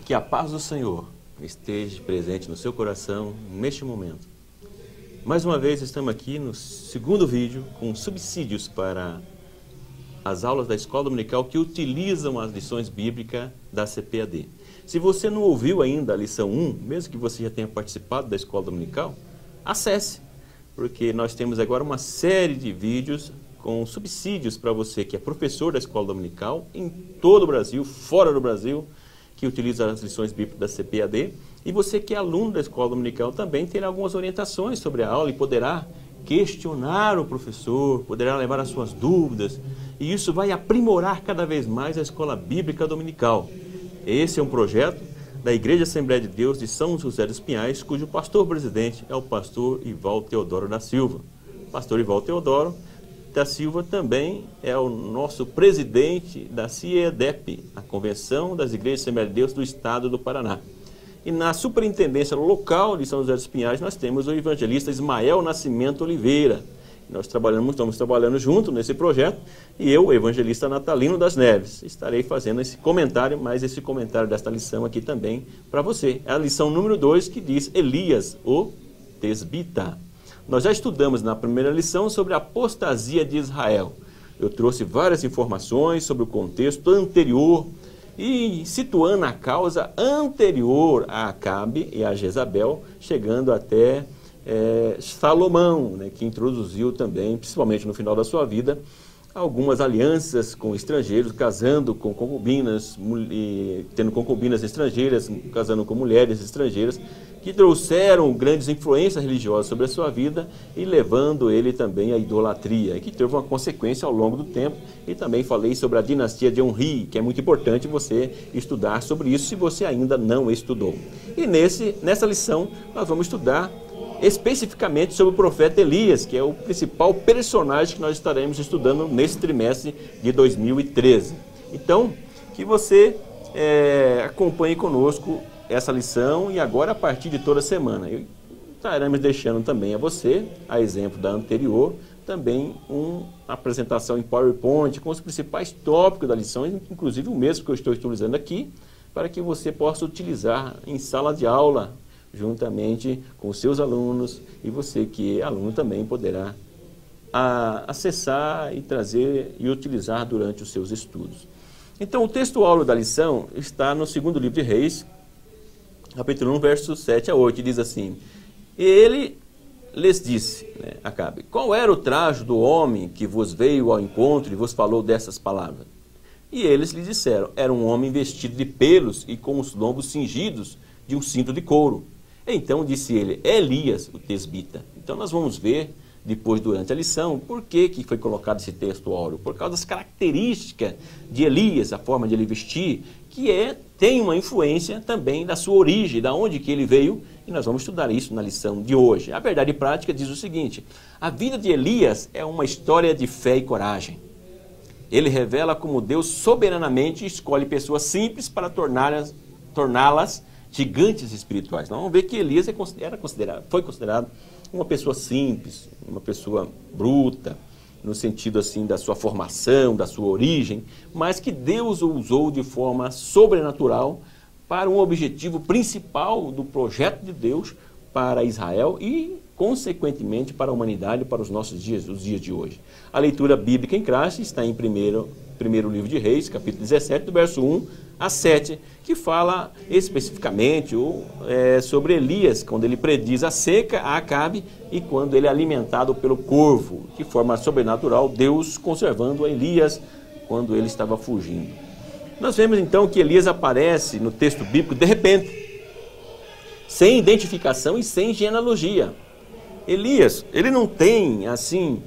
Que a paz do Senhor esteja presente no seu coração neste momento. Mais uma vez estamos aqui no segundo vídeo com subsídios para as aulas da Escola Dominical que utilizam as lições bíblicas da CPAD. Se você não ouviu ainda a lição 1, mesmo que você já tenha participado da Escola Dominical, acesse, porque nós temos agora uma série de vídeos com subsídios para você que é professor da Escola Dominical em todo o Brasil, fora do Brasil, que utiliza as lições bíblicas da CPAD, e você que é aluno da Escola Dominical também terá algumas orientações sobre a aula e poderá questionar o professor, poderá levar as suas dúvidas, e isso vai aprimorar cada vez mais a Escola Bíblica Dominical. Esse é um projeto da Igreja Assembleia de Deus de São José dos Pinhais, cujo pastor-presidente é o pastor Ivaldo Teodoro da Silva. O pastor Ivaldo Teodoro da Silva também é o nosso presidente da CIEDEP, a Convenção das Igrejas Assembleia de Deus do Estado do Paraná. E na superintendência local de São José dos Pinhais nós temos o evangelista Ismael Nascimento Oliveira. Estamos trabalhando junto nesse projeto, e eu, o evangelista Natalino das Neves, estarei fazendo esse comentário, mas esse comentário desta lição aqui também para você. É a lição número 2 que diz Elias, o Tesbita. Nós já estudamos na primeira lição sobre a apostasia de Israel. Eu trouxe várias informações sobre o contexto anterior e situando a causa anterior a Acabe e a Jezabel, chegando até Salomão, né, que introduziu também, principalmente no final da sua vida, algumas alianças com estrangeiros, casando com concubinas, tendo concubinas estrangeiras, casando com mulheres estrangeiras, que trouxeram grandes influências religiosas sobre a sua vida e levando ele também à idolatria, e que teve uma consequência ao longo do tempo. E também falei sobre a dinastia de Onri, que é muito importante você estudar sobre isso se você ainda não estudou. E nessa lição nós vamos estudar especificamente sobre o profeta Elias, que é o principal personagem que nós estaremos estudando nesse trimestre de 2013. Então, que você acompanhe conosco essa lição, e agora a partir de toda semana. E estaremos deixando também a você, a exemplo da anterior, também uma apresentação em PowerPoint com os principais tópicos da lição, inclusive o mesmo que eu estou utilizando aqui, para que você possa utilizar em sala de aula, juntamente com os seus alunos, e você que é aluno também poderá acessar e trazer e utilizar durante os seus estudos. Então, o texto-áureo da lição está no segundo livro de Reis, capítulo 1, versos 7 a 8, diz assim: E ele lhes disse, né, Acabe, qual era o trajo do homem que vos veio ao encontro e vos falou dessas palavras? E eles lhe disseram, era um homem vestido de pelos e com os lombos cingidos de um cinto de couro. Então disse ele, é Elias, o Tesbita. Então nós vamos ver depois, durante a lição, por que foi colocado esse texto áureo. Por causa das características de Elias, a forma de ele vestir, que tem uma influência também da sua origem, da onde que ele veio, e nós vamos estudar isso na lição de hoje. A verdade prática diz o seguinte: a vida de Elias é uma história de fé e coragem. Ele revela como Deus soberanamente escolhe pessoas simples para torná-las gigantes espirituais. Nós vamos ver que Elias foi considerado uma pessoa simples, uma pessoa bruta, no sentido assim da sua formação, da sua origem, mas que Deus o usou de forma sobrenatural para um objetivo principal do projeto de Deus para Israel e, consequentemente, para a humanidade, para os nossos dias, os dias de hoje. A leitura bíblica em classe está em primeiro livro de Reis, capítulo 17, do verso 1 a 7, que fala especificamente sobre Elias, quando ele prediz a seca a Acabe e quando ele é alimentado pelo corvo, de forma sobrenatural, Deus conservando a Elias quando ele estava fugindo. Nós vemos então que Elias aparece no texto bíblico de repente, sem identificação e sem genealogia. Elias, ele não tem assim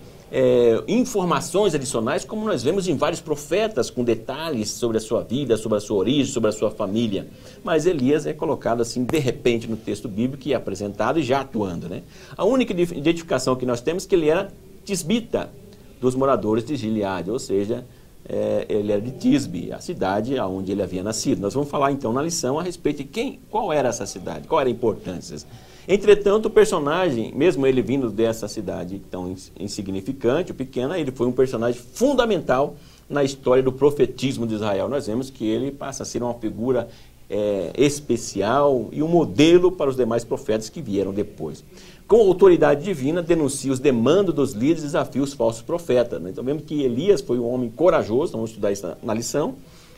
informações adicionais como nós vemos em vários profetas com detalhes sobre a sua vida, sobre a sua origem, sobre a sua família. Mas Elias é colocado assim de repente no texto bíblico e é apresentado e já atuando, né? A única identificação que nós temos é que ele era tisbita dos moradores de Gileade, ou seja, ele era de Tisbe, a cidade onde ele havia nascido. Nós vamos falar então na lição a respeito de qual era essa cidade, qual era a importância. Entretanto, o personagem, mesmo ele vindo dessa cidade tão insignificante, pequena, ele foi um personagem fundamental na história do profetismo de Israel. Nós vemos que ele passa a ser uma figura especial e um modelo para os demais profetas que vieram depois. Com autoridade divina, denuncia os demandos dos líderes e desafia os falsos profetas. Então vemos que Elias foi um homem corajoso, vamos estudar isso na lição,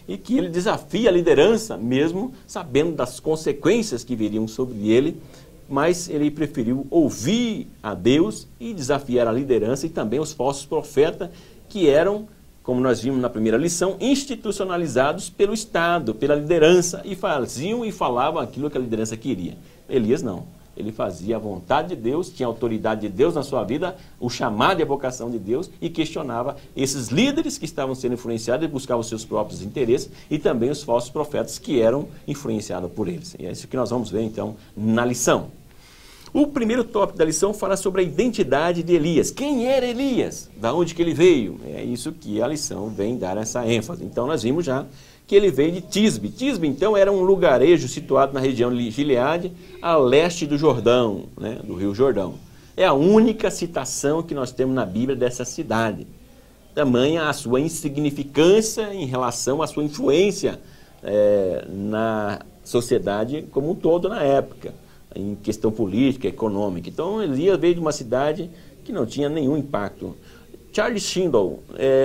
e que ele desafia a liderança, mesmo sabendo das consequências que viriam sobre ele, mas ele preferiu ouvir a Deus e desafiar a liderança e também os falsos profetas, que eram, como nós vimos na primeira lição, institucionalizados pelo Estado, pela liderança, e faziam e falavam aquilo que a liderança queria. Elias não. Ele fazia a vontade de Deus, tinha a autoridade de Deus na sua vida, o chamado e a vocação de Deus, e questionava esses líderes que estavam sendo influenciados e buscavam seus próprios interesses, e também os falsos profetas que eram influenciados por eles. E é isso que nós vamos ver, então, na lição. O primeiro tópico da lição fala sobre a identidade de Elias. Quem era Elias? Da onde que ele veio? É isso que a lição vem dar essa ênfase. Então, nós vimos já que ele veio de Tisbe. Tisbe, então, era um lugarejo situado na região de Gileade, a leste do Jordão, né, do Rio Jordão. É a única citação que nós temos na Bíblia dessa cidade. Tamanha a sua insignificância em relação à sua influência na sociedade como um todo na época, em questão política, econômica. Então, Elias veio de uma cidade que não tinha nenhum impacto. Charles Swindoll,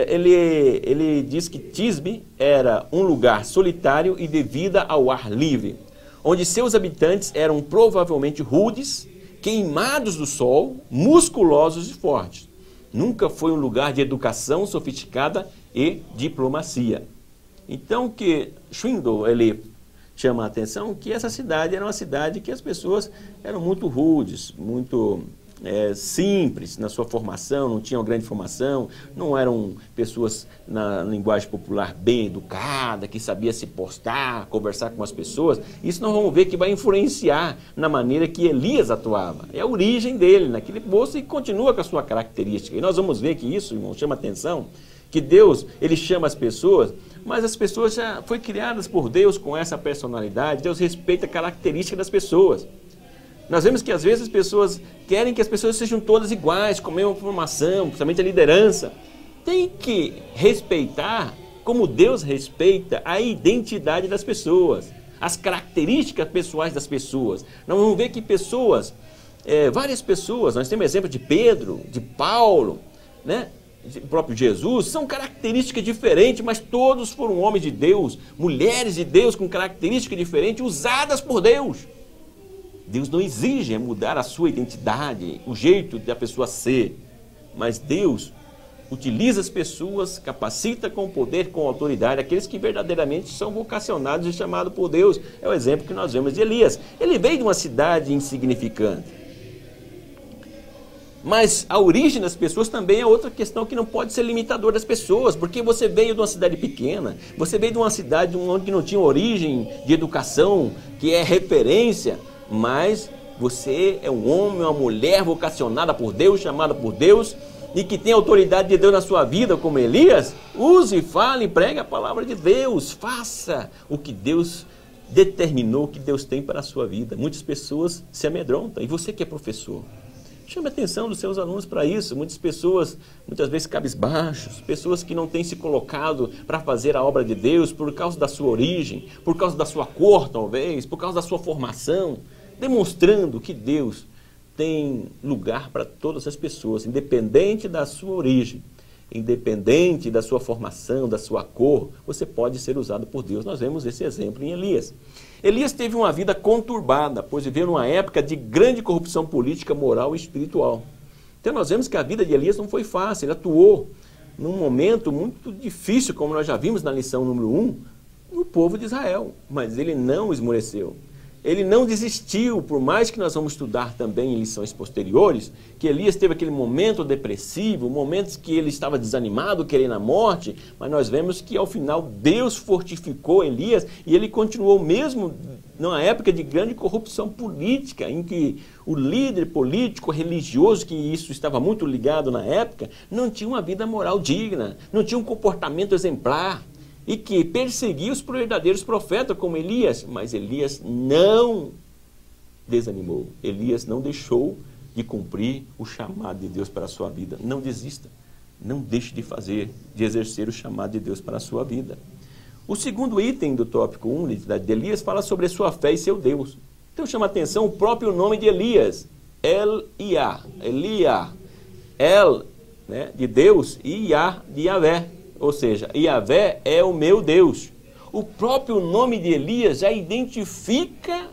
ele diz que Tisbe era um lugar solitário e de vida ao ar livre, onde seus habitantes eram provavelmente rudes, queimados do sol, musculosos e fortes. Nunca foi um lugar de educação sofisticada e diplomacia. Então, que Swindoll, ele chama a atenção que essa cidade era uma cidade que as pessoas eram muito rudes, muito simples na sua formação, não tinham grande formação, não eram pessoas na linguagem popular bem educada, que sabia se postar, conversar com as pessoas. Isso nós vamos ver que vai influenciar na maneira que Elias atuava. É a origem dele naquele posto e continua com a sua característica. E nós vamos ver que isso, irmão, chama atenção, que Deus, ele chama as pessoas, mas as pessoas já foram criadas por Deus com essa personalidade. Deus respeita a característica das pessoas. Nós vemos que às vezes as pessoas querem que as pessoas sejam todas iguais, com a mesma formação, principalmente a liderança. Tem que respeitar, como Deus respeita, a identidade das pessoas, as características pessoais das pessoas. Nós vamos ver que pessoas, várias pessoas, nós temos exemplo de Pedro, de Paulo, né? O próprio Jesus, são características diferentes, mas todos foram homens de Deus, mulheres de Deus com características diferentes, usadas por Deus. Deus não exige mudar a sua identidade, o jeito da pessoa ser, mas Deus utiliza as pessoas, capacita com poder, com autoridade, aqueles que verdadeiramente são vocacionados e chamados por Deus. É o exemplo que nós vemos de Elias. Ele veio de uma cidade insignificante. Mas a origem das pessoas também é outra questão que não pode ser limitador das pessoas, porque você veio de uma cidade pequena, você veio de uma cidade onde não tinha origem de educação, que é referência, mas você é um homem, uma mulher vocacionada por Deus, chamada por Deus, e que tem autoridade de Deus na sua vida, como Elias. Use, fale, pregue a palavra de Deus, faça o que Deus determinou, que Deus tem para a sua vida. Muitas pessoas se amedrontam, e você que é professor, chame a atenção dos seus alunos para isso. Muitas pessoas, muitas vezes cabisbaixos, pessoas que não têm se colocado para fazer a obra de Deus por causa da sua origem, por causa da sua cor talvez, por causa da sua formação, demonstrando que Deus tem lugar para todas as pessoas, independente da sua origem, independente da sua formação, da sua cor, você pode ser usado por Deus. Nós vemos esse exemplo em Elias. Elias teve uma vida conturbada, pois viveu numa época de grande corrupção política, moral e espiritual. Então nós vemos que a vida de Elias não foi fácil, ele atuou num momento muito difícil, como nós já vimos na lição número 1, no povo de Israel, mas ele não esmoreceu. Ele não desistiu, por mais que nós vamos estudar também em lições posteriores, que Elias teve aquele momento depressivo, momentos que ele estava desanimado, querendo a morte, mas nós vemos que ao final Deus fortificou Elias e ele continuou mesmo numa época de grande corrupção política, em que o líder político, religioso, que isso estava muito ligado na época, não tinha uma vida moral digna, não tinha um comportamento exemplar, e que perseguia os verdadeiros profetas como Elias, mas Elias não desanimou, Elias não deixou de cumprir o chamado de Deus para a sua vida. Não desista, não deixe de exercer o chamado de Deus para a sua vida. O segundo item do tópico 1, identidade de Elias, fala sobre a sua fé e seu Deus. Então chama a atenção o próprio nome de Elias, El-Iá, Eliá, El, né, de Deus, e Iá, de Yahvé, ou seja, Yahvé é o meu Deus. O próprio nome de Elias já identifica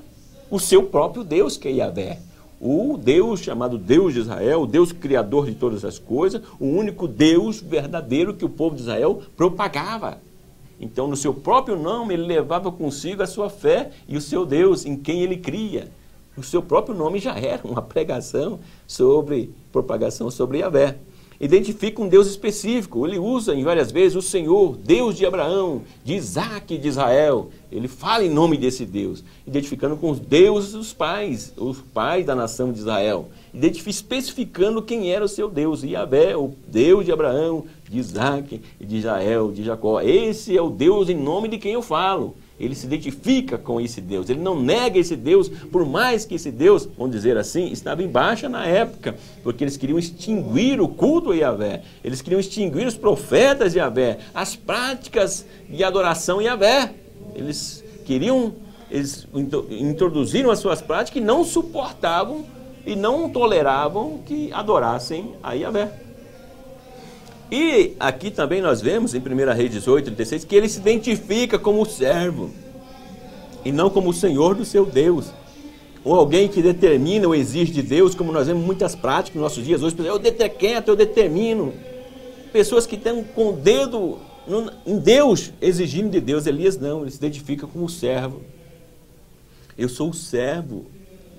o seu próprio Deus, que é Yahvé. O Deus chamado Deus de Israel, o Deus criador de todas as coisas, o único Deus verdadeiro que o povo de Israel propagava. Então, no seu próprio nome, ele levava consigo a sua fé e o seu Deus, em quem ele cria. O seu próprio nome já era uma pregação sobre, propagação sobre Yahvé. Identifica um Deus específico, ele usa em várias vezes o Senhor, Deus de Abraão, de Isaac e de Israel. Ele fala em nome desse Deus, identificando com os deuses dos pais, os pais da nação de Israel. Especificando quem era o seu Deus, Yahvé, o Deus de Abraão, de Isaac e de Israel, de Jacó. Esse é o Deus em nome de quem eu falo. Ele se identifica com esse Deus, ele não nega esse Deus, por mais que esse Deus, vamos dizer assim, estava em baixa na época, porque eles queriam extinguir o culto a Yahvé, eles queriam extinguir os profetas de Yahvé, as práticas de adoração a Yahvé. Eles introduziram as suas práticas e não suportavam e não toleravam que adorassem a Yahvé. E aqui também nós vemos, em 1 Reis 18, 36, que ele se identifica como servo, e não como o Senhor do seu Deus, ou alguém que determina ou exige de Deus, como nós vemos muitas práticas nos nossos dias hoje, eu decreto, eu determino. Pessoas que estão com o dedo em Deus, exigindo de Deus. Elias não, ele se identifica como servo. Eu sou o servo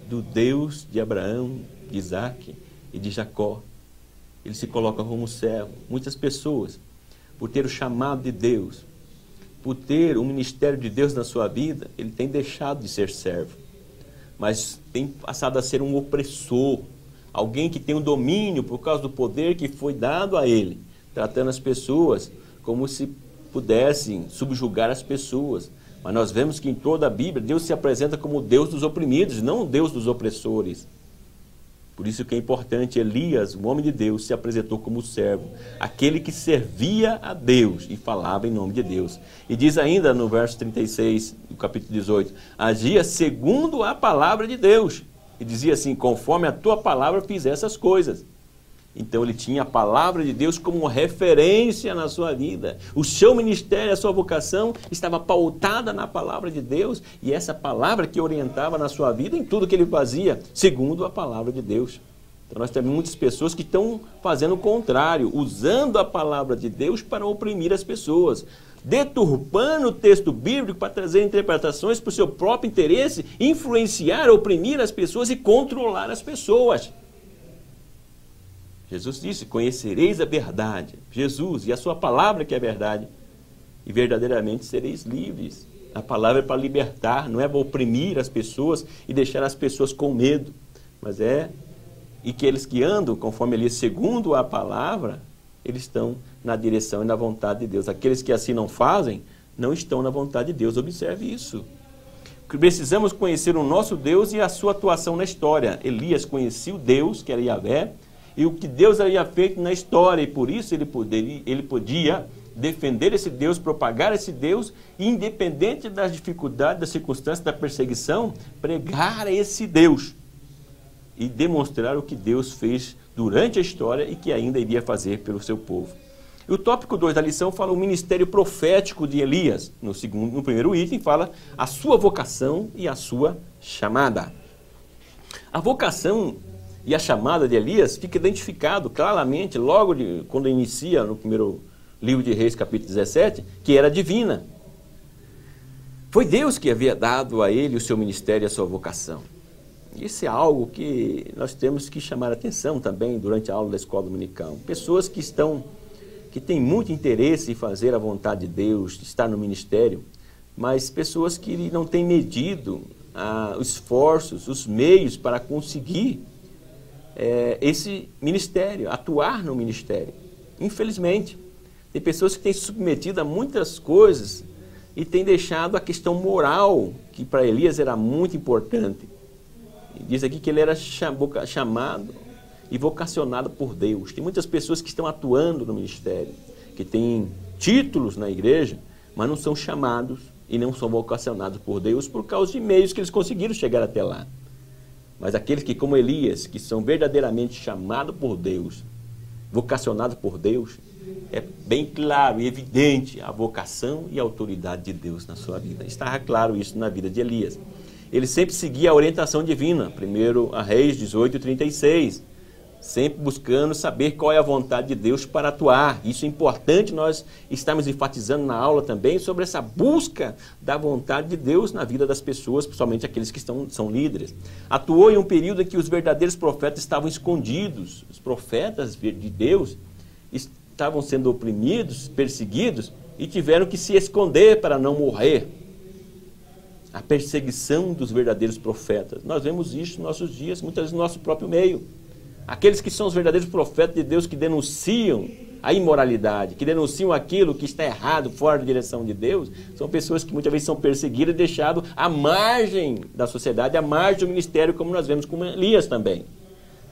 do Deus de Abraão, de Isaac e de Jacó. Ele se coloca como servo. Muitas pessoas, por ter o chamado de Deus, por ter o ministério de Deus na sua vida, ele tem deixado de ser servo, mas tem passado a ser um opressor, alguém que tem um domínio por causa do poder que foi dado a ele, tratando as pessoas como se pudessem subjugar as pessoas. Mas nós vemos que em toda a Bíblia, Deus se apresenta como o Deus dos oprimidos, não o Deus dos opressores. Por isso que é importante, Elias, o homem de Deus, se apresentou como servo, aquele que servia a Deus e falava em nome de Deus. E diz ainda no verso 36, do capítulo 18, agia segundo a palavra de Deus. E dizia assim, conforme a tua palavra fiz essas coisas. Então ele tinha a palavra de Deus como uma referência na sua vida. O seu ministério, a sua vocação estava pautada na palavra de Deus, e essa palavra que orientava na sua vida em tudo que ele fazia, segundo a palavra de Deus. Então nós temos muitas pessoas que estão fazendo o contrário, usando a palavra de Deus para oprimir as pessoas, deturpando o texto bíblico para trazer interpretações para o seu próprio interesse, influenciar, oprimir as pessoas e controlar as pessoas. Jesus disse, conhecereis a verdade, Jesus, e a sua palavra que é a verdade, e verdadeiramente sereis livres. A palavra é para libertar, não é para oprimir as pessoas e deixar as pessoas com medo, mas e que eles que andam conforme ele, segundo a palavra, eles estão na direção e na vontade de Deus. Aqueles que assim não fazem, não estão na vontade de Deus. Observe isso. Precisamos conhecer o nosso Deus e a sua atuação na história. Elias conhecia o Deus, que era Yahvé, e o que Deus havia feito na história, e por isso ele podia defender esse Deus, propagar esse Deus, e independente das dificuldades, das circunstâncias, da perseguição, pregar a esse Deus e demonstrar o que Deus fez durante a história e que ainda iria fazer pelo seu povo. E o tópico 2 da lição fala o ministério profético de Elias. No primeiro item fala a sua vocação e a sua chamada. A vocação e a chamada de Elias fica identificado claramente logo quando inicia no primeiro livro de Reis, capítulo 17, que era divina. Foi Deus que havia dado a ele o seu ministério e a sua vocação. Isso é algo que nós temos que chamar a atenção também durante a aula da escola dominical. Pessoas que têm muito interesse em fazer a vontade de Deus, estar no ministério, mas pessoas que não têm medido os esforços, os meios para conseguir esse ministério, atuar no ministério. Infelizmente, tem pessoas que têm se submetido a muitas coisas e têm deixado a questão moral, que para Elias era muito importante. Diz aqui que ele era chamado e vocacionado por Deus. Tem muitas pessoas que estão atuando no ministério, que têm títulos na igreja, mas não são chamados e não são vocacionados por Deus por causa de meios que eles conseguiram chegar até lá. Mas aqueles que, como Elias, que são verdadeiramente chamados por Deus, vocacionados por Deus, é bem claro e evidente a vocação e a autoridade de Deus na sua vida. Estava claro isso na vida de Elias. Ele sempre seguia a orientação divina. 1 Reis 18:36. Sempre buscando saber qual é a vontade de Deus para atuar. Isso é importante, nós estamos enfatizando na aula também sobre essa busca da vontade de Deus na vida das pessoas, principalmente aqueles que são líderes. Atuou em um período em que os verdadeiros profetas estavam escondidos. Os profetas de Deus estavam sendo oprimidos, perseguidos e tiveram que se esconder para não morrer. A perseguição dos verdadeiros profetas. Nós vemos isso nos nossos dias, muitas vezes no nosso próprio meio. Aqueles que são os verdadeiros profetas de Deus, que denunciam a imoralidade, que denunciam aquilo que está errado, fora da direção de Deus, são pessoas que muitas vezes são perseguidas e deixadas à margem da sociedade, à margem do ministério, como nós vemos com Elias também.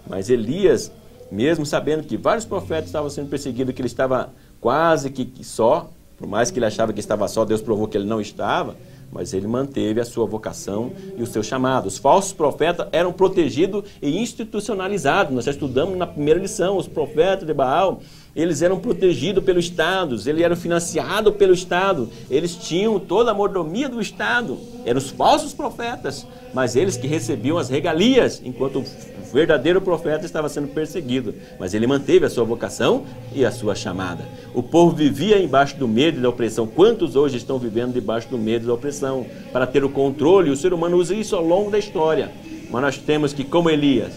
Mas Elias, mesmo sabendo que vários profetas estavam sendo perseguidos, que ele estava quase que só, por mais que ele achava que estava só, Deus provou que ele não estava, mas ele manteve a sua vocação e o seu chamado. Os falsos profetas eram protegidos e institucionalizados. Nós já estudamos na primeira lição, os profetas de Baal, eles eram protegidos pelo Estado, eles eram financiados pelo Estado, eles tinham toda a mordomia do Estado. Eram os falsos profetas, mas eles que recebiam as regalias, enquanto o verdadeiro profeta estava sendo perseguido. Mas ele manteve a sua vocação e a sua chamada. O povo vivia embaixo do medo e da opressão. Quantos hoje estão vivendo debaixo do medo e da opressão? Para ter o controle, o ser humano usa isso ao longo da história. Mas nós temos que, como Elias,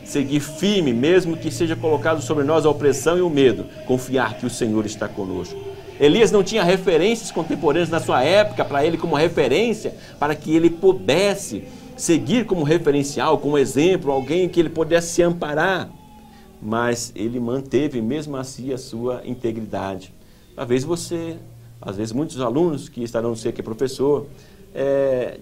seguir firme, mesmo que seja colocado sobre nós a opressão e o medo, confiar que o Senhor está conosco. Elias não tinha referências contemporâneas na sua época para ele como referência, para que ele pudesse seguir como referencial, como exemplo, alguém que ele pudesse se amparar. Mas ele manteve mesmo assim a sua integridade. Às vezes muitos alunos que estarão no aqui professor,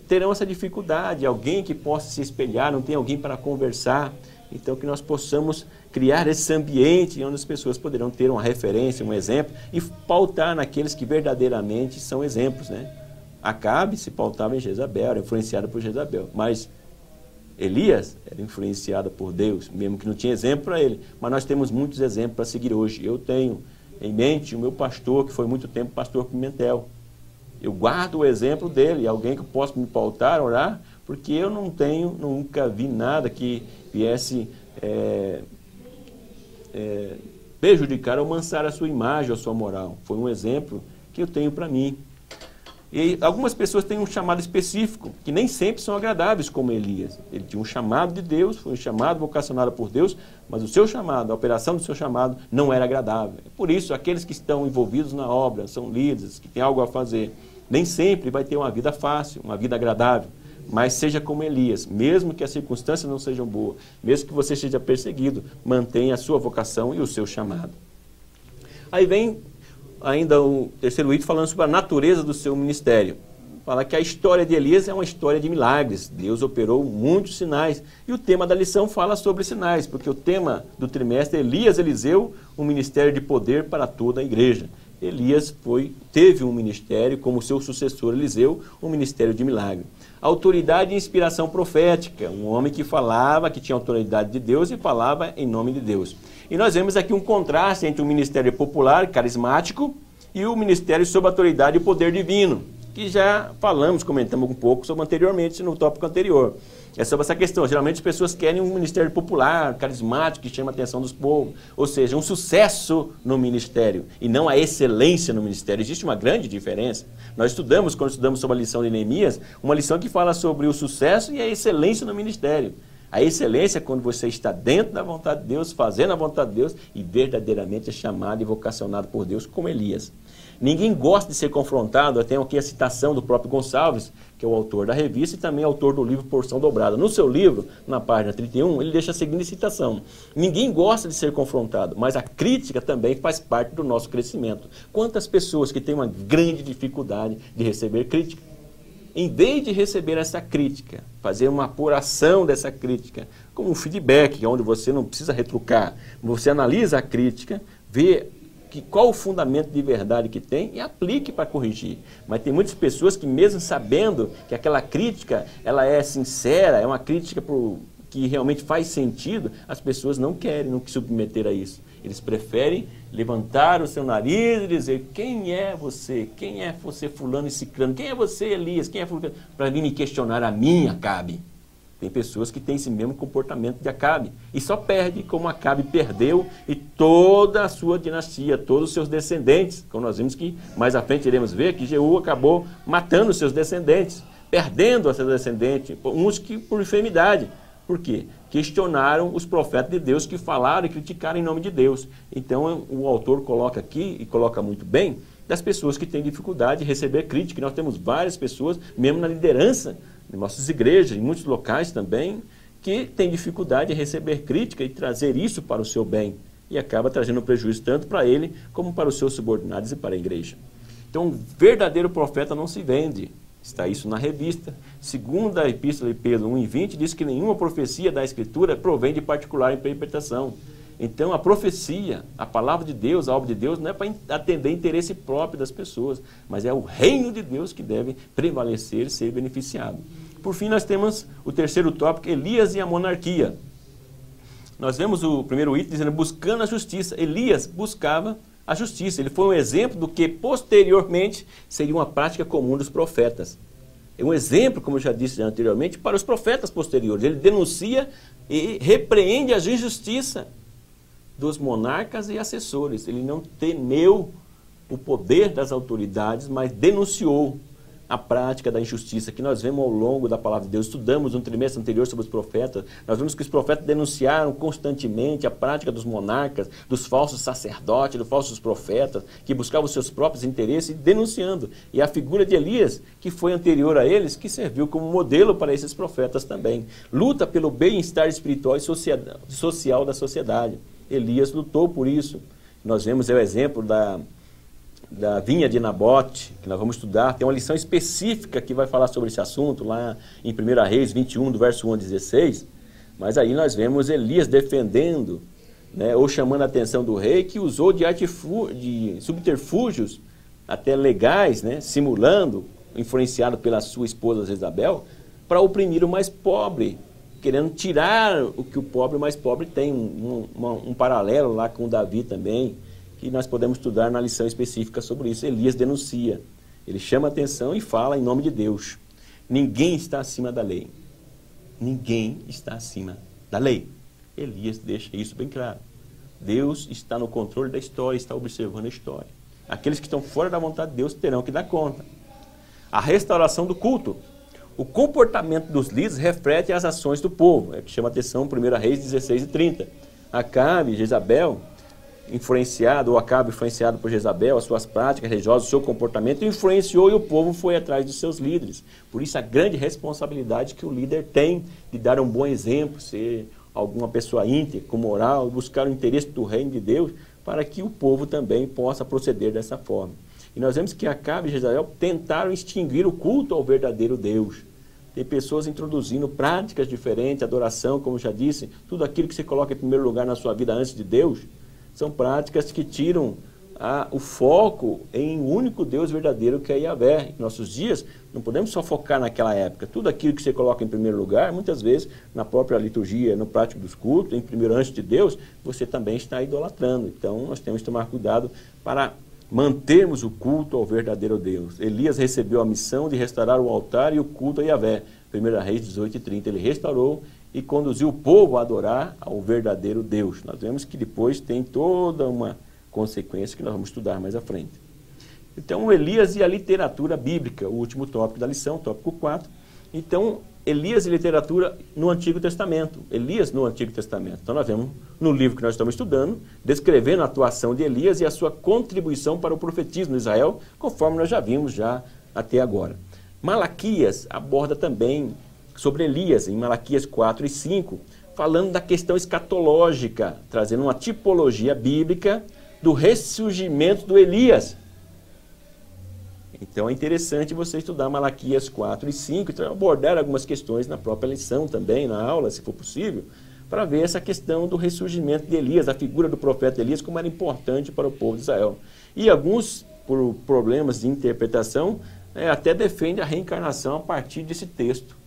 terão essa dificuldade, alguém que possa se espelhar, não tem alguém para conversar. Então que nós possamos criar esse ambiente onde as pessoas poderão ter uma referência, um exemplo e pautar naqueles que verdadeiramente são exemplos, né? Acabe se pautava em Jezabel, era influenciado por Jezabel, mas Elias era influenciado por Deus, mesmo que não tinha exemplo para ele. Mas nós temos muitos exemplos para seguir hoje. Eu tenho em mente o meu pastor, que foi muito tempo pastor Pimentel. Eu guardo o exemplo dele, alguém que eu posso me pautar, orar, porque eu nunca vi nada que viesse prejudicar ou mansar a sua imagem ou a sua moral. Foi um exemplo que eu tenho para mim. E algumas pessoas têm um chamado específico, que nem sempre são agradáveis, como Elias. Ele tinha um chamado de Deus, foi um chamado vocacionado por Deus, mas o seu chamado, a operação do seu chamado, não era agradável. Por isso, aqueles que estão envolvidos na obra, são líderes, que têm algo a fazer, nem sempre vai ter uma vida fácil, uma vida agradável. Mas seja como Elias, mesmo que as circunstâncias não sejam boas, mesmo que você seja perseguido, mantenha a sua vocação e o seu chamado. Aí vem ainda o terceiro item falando sobre a natureza do seu ministério. Fala que a história de Elias é uma história de milagres. Deus operou muitos sinais. E o tema da lição fala sobre sinais, porque o tema do trimestre é Elias, Eliseu, um ministério de poder para toda a igreja. Elias teve um ministério, como seu sucessor Eliseu, um ministério de milagre. Autoridade e inspiração profética, um homem que falava, que tinha autoridade de Deus e falava em nome de Deus. E nós vemos aqui um contraste entre o ministério popular, carismático, e o ministério sob autoridade e poder divino, que já comentamos um pouco sobre anteriormente, no tópico anterior. É sobre essa questão. Geralmente as pessoas querem um ministério popular, carismático, que chama a atenção dos povos. Ou seja, um sucesso no ministério e não a excelência no ministério. Existe uma grande diferença. Nós estudamos, quando estudamos sobre a lição de Neemias, uma lição que fala sobre o sucesso e a excelência no ministério. A excelência é quando você está dentro da vontade de Deus, fazendo a vontade de Deus e verdadeiramente é chamado e vocacionado por Deus, como Elias. Ninguém gosta de ser confrontado. Eu tenho aqui a citação do próprio Gonçalves, que é o autor da revista e também autor do livro Porção Dobrada. No seu livro, na página 31, ele deixa a seguinte citação: ninguém gosta de ser confrontado, mas a crítica também faz parte do nosso crescimento. Quantas pessoas que têm uma grande dificuldade de receber crítica? Em vez de receber essa crítica, fazer uma apuração dessa crítica, como um feedback, onde você não precisa retrucar, você analisa a crítica, vê qual o fundamento de verdade que tem e aplique para corrigir. Mas tem muitas pessoas que, mesmo sabendo que aquela crítica ela é sincera, é uma crítica que realmente faz sentido, as pessoas não querem se submeter a isso. Eles preferem levantar o seu nariz e dizer: quem é você? Quem é você, fulano e ciclano? Quem é você, Elias? Quem é fulano? Para vir me questionar a mim, Acabe. Tem pessoas que têm esse mesmo comportamento de Acabe. E só perde como Acabe perdeu e toda a sua dinastia, todos os seus descendentes. Como nós vimos que mais à frente iremos ver que Jeú acabou matando os seus descendentes, perdendo os seus descendentes, uns que por enfermidade. Por quê? Questionaram os profetas de Deus que falaram e criticaram em nome de Deus. Então o autor coloca aqui, e coloca muito bem, das pessoas que têm dificuldade de receber crítica. Nós temos várias pessoas, mesmo na liderança de nossas igrejas, em muitos locais também, que têm dificuldade de receber crítica e trazer isso para o seu bem. E acaba trazendo prejuízo tanto para ele, como para os seus subordinados e para a igreja. Então, um verdadeiro profeta não se vende. Está isso na revista. Segundo a Epístola de Pedro 1:20, diz que nenhuma profecia da Escritura provém de particular interpretação. Então, a profecia, a palavra de Deus, a obra de Deus, não é para atender interesse próprio das pessoas, mas é o reino de Deus que deve prevalecer e ser beneficiado. Por fim, nós temos o terceiro tópico, Elias e a monarquia. Nós vemos o primeiro item dizendo, buscando a justiça. Elias buscava a justiça. Ele foi um exemplo do que, posteriormente, seria uma prática comum dos profetas. É um exemplo, como eu já disse anteriormente, para os profetas posteriores. Ele denuncia e repreende a injustiça dos monarcas e assessores. Ele não temeu o poder das autoridades, mas denunciou a prática da injustiça, que nós vemos ao longo da palavra de Deus. Estudamos no trimestre anterior sobre os profetas. Nós vimos que os profetas denunciaram constantemente a prática dos monarcas, dos falsos sacerdotes, dos falsos profetas, que buscavam os seus próprios interesses, denunciando. E a figura de Elias, que foi anterior a eles, que serviu como modelo para esses profetas também. Luta pelo bem-estar espiritual e social da sociedade. Elias lutou por isso. Nós vemos o exemplo da vinha de Nabote, que nós vamos estudar. Tem uma lição específica que vai falar sobre esse assunto, lá em 1 Reis 21, do verso 1 a 16. Mas aí nós vemos Elias defendendo, né, ou chamando a atenção do rei, que usou de subterfúgios, até legais, né, simulando, influenciado pela sua esposa Jezabel, para oprimir o mais pobre, querendo tirar o que o pobre mais pobre tem. Um paralelo lá com Davi também, que nós podemos estudar na lição específica sobre isso. Elias denuncia, ele chama a atenção e fala em nome de Deus. Ninguém está acima da lei. Ninguém está acima da lei. Elias deixa isso bem claro. Deus está no controle da história, está observando a história. Aqueles que estão fora da vontade de Deus terão que dar conta. A restauração do culto. O comportamento dos líderes reflete as ações do povo. É que chama a atenção 1 Reis 16 e 30. Acabe, Jezabel, Acabe influenciado por Jezabel, as suas práticas religiosas, o seu comportamento, influenciou e o povo foi atrás dos seus líderes. Por isso a grande responsabilidade que o líder tem de dar um bom exemplo, ser alguma pessoa íntegra, com moral, buscar o interesse do reino de Deus, para que o povo também possa proceder dessa forma. E nós vemos que Acabe e Jezabel tentaram extinguir o culto ao verdadeiro Deus. Tem pessoas introduzindo práticas diferentes, adoração, como já disse, tudo aquilo que você coloca em primeiro lugar na sua vida antes de Deus, são práticas que tiram o foco em um único Deus verdadeiro, que é Yahvé. Em nossos dias, não podemos só focar naquela época. Tudo aquilo que você coloca em primeiro lugar, muitas vezes, na própria liturgia, no prático dos cultos, em primeiro antes de Deus, você também está idolatrando. Então, nós temos que tomar cuidado para mantermos o culto ao verdadeiro Deus. Elias recebeu a missão de restaurar o altar e o culto a Yahvé. 1 Reis 18 e 30. Ele restaurou e conduziu o povo a adorar ao verdadeiro Deus. Nós vemos que depois tem toda uma consequência que nós vamos estudar mais à frente. Então, Elias e a literatura bíblica, o último tópico da lição, tópico 4. Então, Elias e literatura no Antigo Testamento. Elias no Antigo Testamento. Então, nós vemos no livro que nós estamos estudando, descrevendo a atuação de Elias e a sua contribuição para o profetismo de Israel, conforme nós já vimos até agora. Malaquias aborda também sobre Elias, em Malaquias 4 e 5, falando da questão escatológica, trazendo uma tipologia bíblica do ressurgimento do Elias. Então é interessante você estudar Malaquias 4 e 5 e abordar algumas questões na própria lição também, na aula, se for possível, para ver essa questão do ressurgimento de Elias, a figura do profeta Elias, como era importante para o povo de Israel. E alguns, por problemas de interpretação, até defendem a reencarnação a partir desse texto.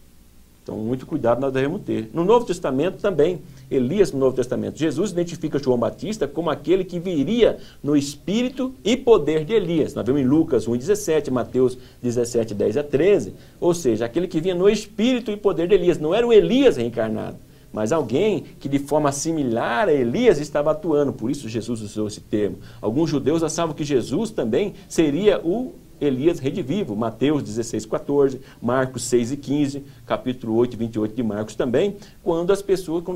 Então, muito cuidado nós devemos ter. No Novo Testamento também, Elias no Novo Testamento, Jesus identifica João Batista como aquele que viria no espírito e poder de Elias. Nós vemos em Lucas 1,17, Mateus 17, 10 a 13, ou seja, aquele que vinha no espírito e poder de Elias. Não era o Elias reencarnado, mas alguém que de forma similar a Elias estava atuando. Por isso Jesus usou esse termo. Alguns judeus achavam que Jesus também seria o Elias redivivo, Mateus 16, 14, Marcos 6 e 15, capítulo 8 e 28 de Marcos também, quando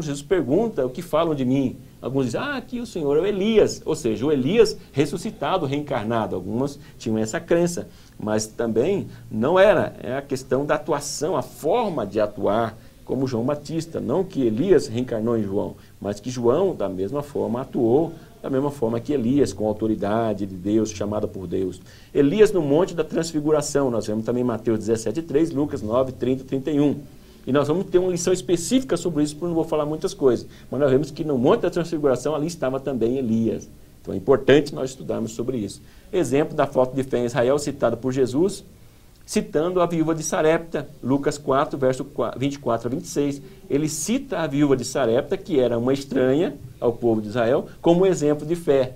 Jesus pergunta o que falam de mim. Alguns dizem, aqui o Senhor é o Elias, ou seja, o Elias ressuscitado, reencarnado. Algumas tinham essa crença, mas também não era, é a questão da atuação, a forma de atuar, como João Batista, não que Elias reencarnou em João, mas que João, da mesma forma, atuou da mesma forma que Elias, com a autoridade de Deus, chamada por Deus. Elias no Monte da Transfiguração, nós vemos também Mateus 17, 3, Lucas 9, 30 e 31. E nós vamos ter uma lição específica sobre isso, porque eu não vou falar muitas coisas. Mas nós vemos que no Monte da Transfiguração ali estava também Elias. Então é importante nós estudarmos sobre isso. Exemplo da falta de fé em Israel, citada por Jesus, citando a viúva de Sarepta, Lucas 4, verso 24 a 26. Ele cita a viúva de Sarepta, que era uma estranha ao povo de Israel, como exemplo de fé.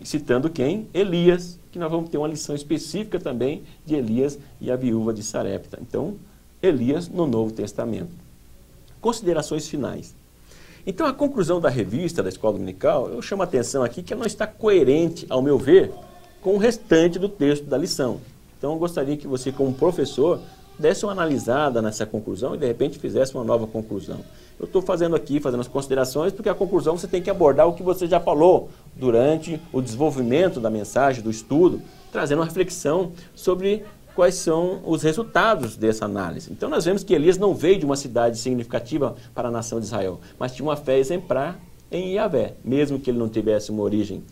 Citando quem? Elias, que nós vamos ter uma lição específica também de Elias e a viúva de Sarepta. Então, Elias no Novo Testamento. Considerações finais. Então, a conclusão da revista da Escola Dominical, eu chamo a atenção aqui que ela não está coerente, ao meu ver, com o restante do texto da lição. Então, eu gostaria que você, como professor, desse uma analisada nessa conclusão e, de repente, fizesse uma nova conclusão. Eu estou fazendo as considerações, porque a conclusão você tem que abordar o que você já falou durante o desenvolvimento da mensagem, do estudo, trazendo uma reflexão sobre quais são os resultados dessa análise. Então, nós vemos que Elias não veio de uma cidade significativa para a nação de Israel, mas tinha uma fé exemplar em Yahvé, mesmo que ele não tivesse uma origem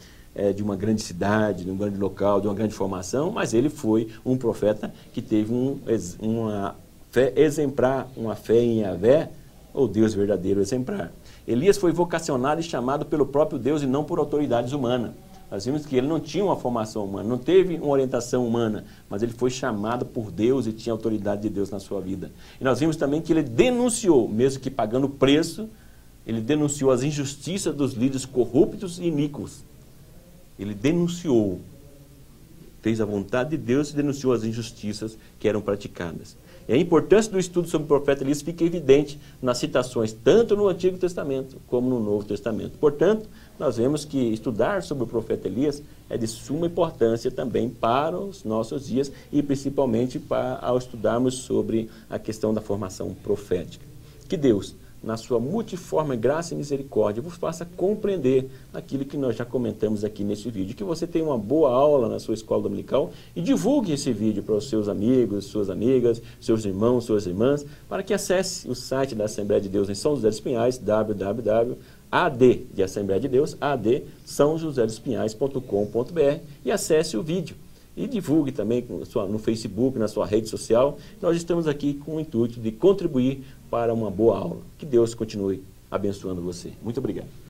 de uma grande cidade, de um grande local, de uma grande formação, mas ele foi um profeta que teve uma fé exemplar, uma fé em Yahvé, ou Deus verdadeiro exemplar. Elias foi vocacionado e chamado pelo próprio Deus e não por autoridades humanas. Nós vimos que ele não tinha uma formação humana, não teve uma orientação humana, mas ele foi chamado por Deus e tinha a autoridade de Deus na sua vida. E nós vimos também que ele denunciou, mesmo que pagando preço, ele denunciou as injustiças dos líderes corruptos e iníquos. Ele denunciou, fez a vontade de Deus e denunciou as injustiças que eram praticadas. E a importância do estudo sobre o profeta Elias fica evidente nas citações, tanto no Antigo Testamento como no Novo Testamento. Portanto, nós vemos que estudar sobre o profeta Elias é de suma importância também para os nossos dias e principalmente ao estudarmos sobre a questão da formação profética. Que Deus, na sua multiforme graça e misericórdia, vos faça compreender aquilo que nós já comentamos aqui nesse vídeo. Que você tenha uma boa aula na sua escola dominical e divulgue esse vídeo para os seus amigos, suas amigas, seus irmãos, suas irmãs, para que acesse o site da Assembleia de Deus em São José dos Pinhais, www.ad de Assembleia de Deus, adsãojosédospinhais.com.br, e acesse o vídeo. E divulgue também no Facebook, na sua rede social. Nós estamos aqui com o intuito de contribuir para uma boa aula. Que Deus continue abençoando você. Muito obrigado.